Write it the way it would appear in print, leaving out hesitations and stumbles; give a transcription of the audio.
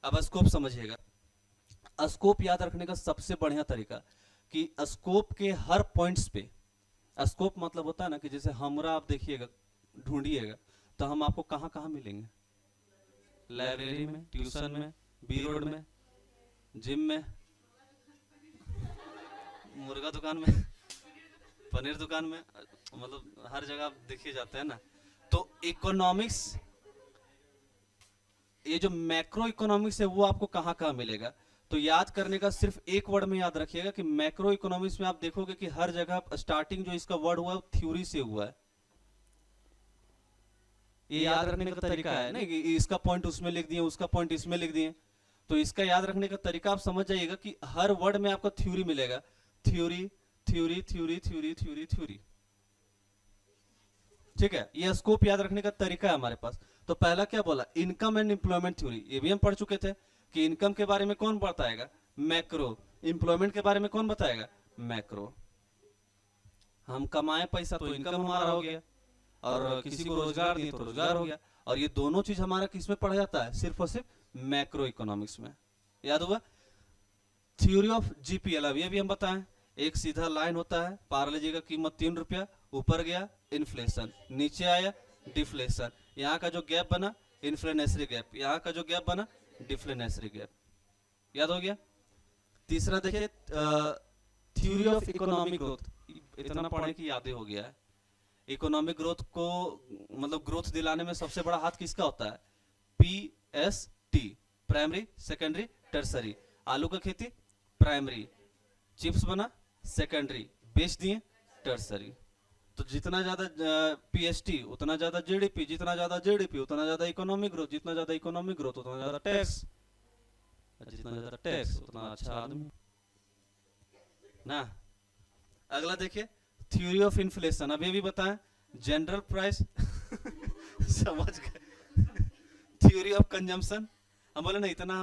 अब स्कोप समझिएगा। स्कोप याद रखने का सबसे बढ़िया तरीका कि स्कोप के हर पॉइंट्स पे, स्कोप मतलब होता है ना कि जैसे हमरा आप देखिएगा, ढूंढिएगा तो हम आपको कहाँ कहाँ मिलेंगे? लाइब्रेरी में, ट्यूशन में, बी रोड में, जिम में, मुर्गा दुकान में, पनीर दुकान में, मतलब हर जगह आप देखिए जाते हैं ना। तो इकोनॉमिक्स, ये जो मैक्रो इकोनॉमिक्स है वो आपको कहाँ कहाँ मिलेगा? तो याद करने का सिर्फ एक वर्ड में याद रखिएगा कि मैक्रो इकोनॉमिक्स में आप देखोगे कि हर जगह स्टार्टिंग जो इसका वर्ड हुआ है थ्योरी से हुआ है। ये याद रखने का तरीका है ना कि इसका पॉइंट उसमें लिख दिए, उसका पॉइंट इसमें लिख दिए। तो इसका याद रखने का तरीका आप समझ जाइएगा कि हर वर्ड में आपको थ्योरी मिलेगा। Theory theory theory theory theory theory, ठीक है। ये स्कोप याद रखने का तरीका है हमारे पास। तो पहला क्या बोला? इनकम एंड एम्प्लॉयमेंट थ्योरी, ये भी हम पढ़ चुके थे कि इनकम के बारे में कौन बताएगा? मैक्रो। एम्प्लॉयमेंट के बारे में कौन बताएगा? मैक्रो। हम कमाए पैसा तो इनकम हमारा हो गया, और किसी को रोजगार दिए तो रोजगार हो गया। और ये दोनों चीज हमारा किस में पढ़ा जाता है? सिर्फ और सिर्फ मैक्रो इकोनॉमिक्स में। याद हुआ? थ्योरी ऑफ जीपीएल अभी हम बताएं। एक सीधा लाइन होता है, पार्ले जी का कीमत 3 रुपया, ऊपर गया इन्फ्लेशन, नीचे आया डिफ्लेशन, यहाँ का जो गैप बना इन्फ्लेशनरी गैप, यहाँ का जो गैप बना डिफ्लेशनरी गैप। याद हो गया? तीसरा देखिए थ्योरी ऑफ इकोनॉमिक ग्रोथ, इतना पढ़े कि याद ही हो गया है। इकोनॉमिक ग्रोथ को मतलब ग्रोथ दिलाने में सबसे बड़ा हाथ किसका होता है? PST, primary secondary tertiary. आलू का खेती प्राइमरी, चिप्स बना सेकेंडरी, बेच दिए टर्सरी। तो जितना ज्यादा पीएसटी उतना ज्यादा जीडीपी, जितना ज्यादा जीडीपी उतना ज्यादा इकोनॉमिक ग्रोथ, जितना ज्यादा इकोनॉमिक ग्रोथ उतना ज्यादा टैक्स, जितना ज्यादा टैक्स उतना अच्छा आदमी ना। अगला देखिए थ्योरी ऑफ इन्फ्लेशन, अभी बताएं। जनरल प्राइस समझ गए। थ्योरी ऑफ कंजम्पशन, हम बोले ना इतना